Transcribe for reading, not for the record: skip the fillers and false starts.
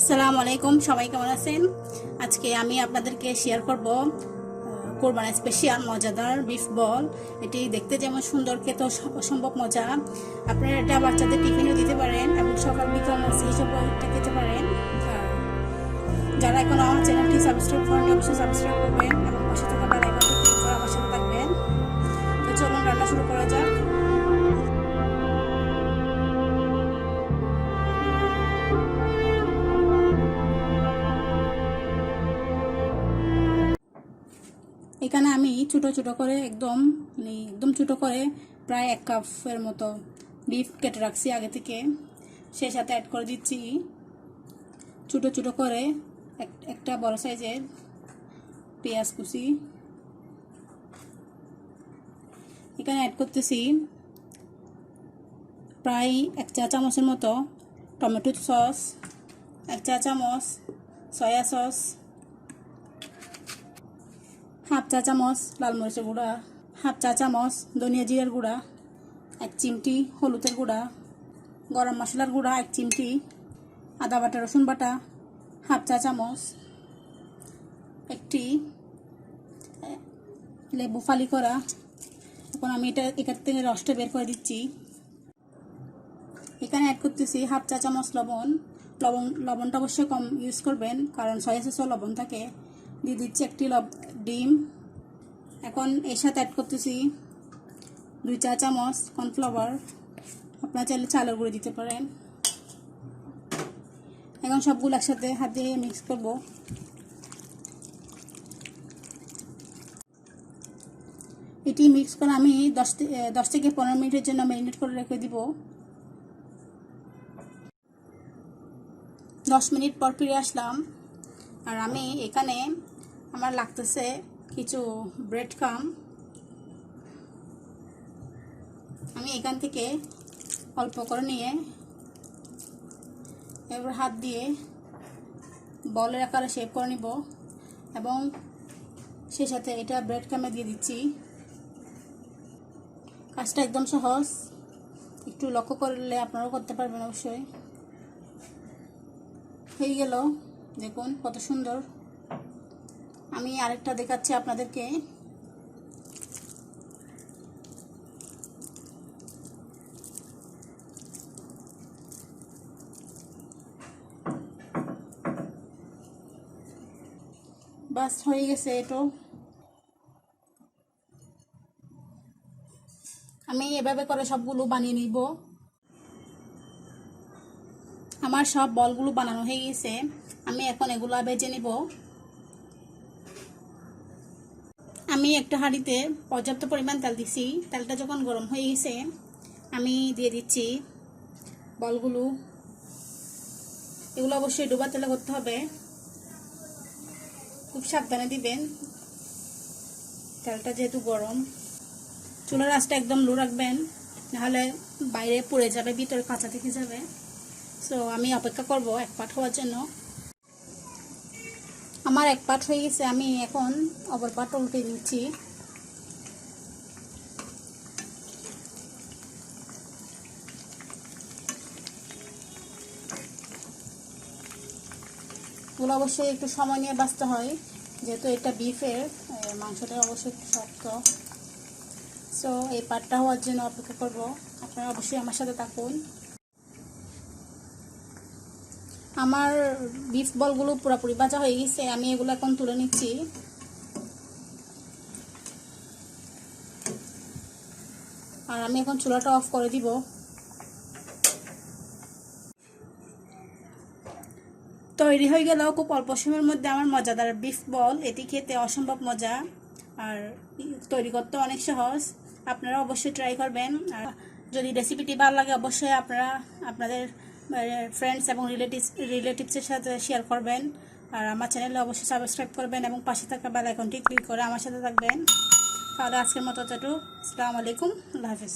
আসসালামু আলাইকুম, সবাই কেমন আছেন? আজকে আমি আপনাদেরকে শেয়ার করব কোরবানির স্পেশাল মজাদার বিফ বল। এটি দেখতে যেমন সুন্দর, খেতেও অসম্ভব মজা। আপনারা এটা বাচ্চাদের টিফিনও দিতে পারেন এবং সকাল বিকাল হিসেবে এটা খেতে পারেন। যারা এখন আমার চ্যানেলটি সাবস্ক্রাইব করেন অবশ্যই সাবস্ক্রাইব করবেন এবং পাশে থাকা বেল আইকনটি ক্লিক করে আমার সাথে থাকবেন। তো চলুন রান্না শুরু করা যাক। এখানে আমি ছোটো ছোটো করে একদম ছোটো করে প্রায় 1 কাপের মতো বিফ কেটে রাখছি আগে থেকে। সেই সাথে অ্যাড করে দিচ্ছি ছোটো ছোটো করে একটা বড় সাইজের পেঁয়াজ কুচি। এখানে অ্যাড করতেছি প্রায় 1 চা চামচের মতো টমেটো সস, 1 চা চামচ সয়া সস, 1/2 চা চামচ লাল মরিচের গুঁড়া, 1/2 চা চামচ ধনিয়া জিরার গুঁড়া, 1 চিমটি হলুদের গুঁড়া, গরম মশলার গুঁড়া 1 চিমটি, আদা বাটা রসুন বাটা 1/2 চা চামচ, একটি লেবু ফালি করা। এখন আমি এখান থেকে রসটা বের করে দিচ্ছি। এখানে অ্যাড করতেছি 1/2 চা চামচ লবণটা অবশ্যই কম ইউজ করবেন, কারণ সয়া সসেও লবণ থাকে। দিয়ে দিচ্ছি একটি ডিম। এখন এর সাথে অ্যাড করতেছি 2 চা চামচ কর্নফ্লাওয়ার, আপনারা চাইলে চালের গুঁড়ো দিতে পারেন। এখন সবগুলো একসাথে হাত দিয়ে মিক্স করব। এটি মিক্স করে আমি 10 থেকে 15 মিনিটের জন্য ম্যারিনেট করে রেখে দিব। 10 মিনিট পর ফিরে আসলাম, আর আমি এখানে আমার লাগতেছে কিছু ব্রেড ক্রাম্ব। আমি এখান থেকে অল্প করে নিয়ে এবার হাত দিয়ে বলের আকারে শেপ করে নিব এবং সেই সাথে এটা ব্রেড ক্রাম্বে দিয়ে দিচ্ছি। কাজটা একদম সহজ, একটু লক্ষ্য করলে আপনারাও করতে পারবেন অবশ্যই। হয়ে গেল, দেখুন কত সুন্দর। আমি আরেকটা দেখাচ্ছি আপনাদেরকে। বাস হয়ে গেছে। এটো আমি এভাবে করে সবগুলো বানিয়ে নিব। আমার সব বলগুলো বানানো হয়ে গেছে। আমি এখন এগুলো ভেজে নিব। আমি একটা হাঁড়িতে পর্যাপ্ত পরিমাণ তেল দিছি। তেলটা যখন গরম হয়ে গেছে আমি দিয়ে দিচ্ছি বলগুলো। এগুলো অবশ্যই ডুবা তেলে করতে হবে, খুব সাবধানে দিবেন, তেলটা যেহেতু গরম। চুলার আঁচটা একদম লো রাখবেন, নাহলে বাইরে পুড়ে যাবে, ভিতরে কাঁচা থেকে যাবে। সো আমি অপেক্ষা করব 1 পাট হওয়ার জন্য। আমার 1 পাট হয়ে গেছে, আমি এখন অপর পাট উল্টে নিচ্ছি। এগুলো অবশ্যই একটু সময় নিয়ে বাছতে হয়, যেহেতু এটা বিফের মাংসটা অবশ্যই শক্ত। সো এই পাটটা হওয়ার জন্য অপেক্ষা করব। আপনারা অবশ্যই আমার সাথে থাকুন। আমার বিফ বলগুলো পুরোপুরি ভাজা হয়ে গেছে, আমি এগুলো এখন তুলে নিচ্ছি। আর আমি এখন চুলাটা অফ করে দিব। তৈরি হয়ে গেল খুব অল্প সময়ের মধ্যে আমার মজাদার বিফ বল। এটি খেতে অসম্ভব মজা আর তৈরি করতে অনেক সহজ। আপনারা অবশ্যই ট্রাই করবেন। আর যদি রেসিপিটি ভালো লাগে অবশ্যই আপনারা আপনাদের ফ্রেন্ডস এবং রিলেটিভসের সাথে শেয়ার করবেন। আর আমার চ্যানেলে অবশ্যই সাবস্ক্রাইব করবেন এবং পাশে থাকা বেল আইকনটি ক্লিক করে আমার সাথে থাকবেন। তাহলে আজকের মতো এতটুকু। আসসালামু আলাইকুম, আল্লাহ হাফেজ।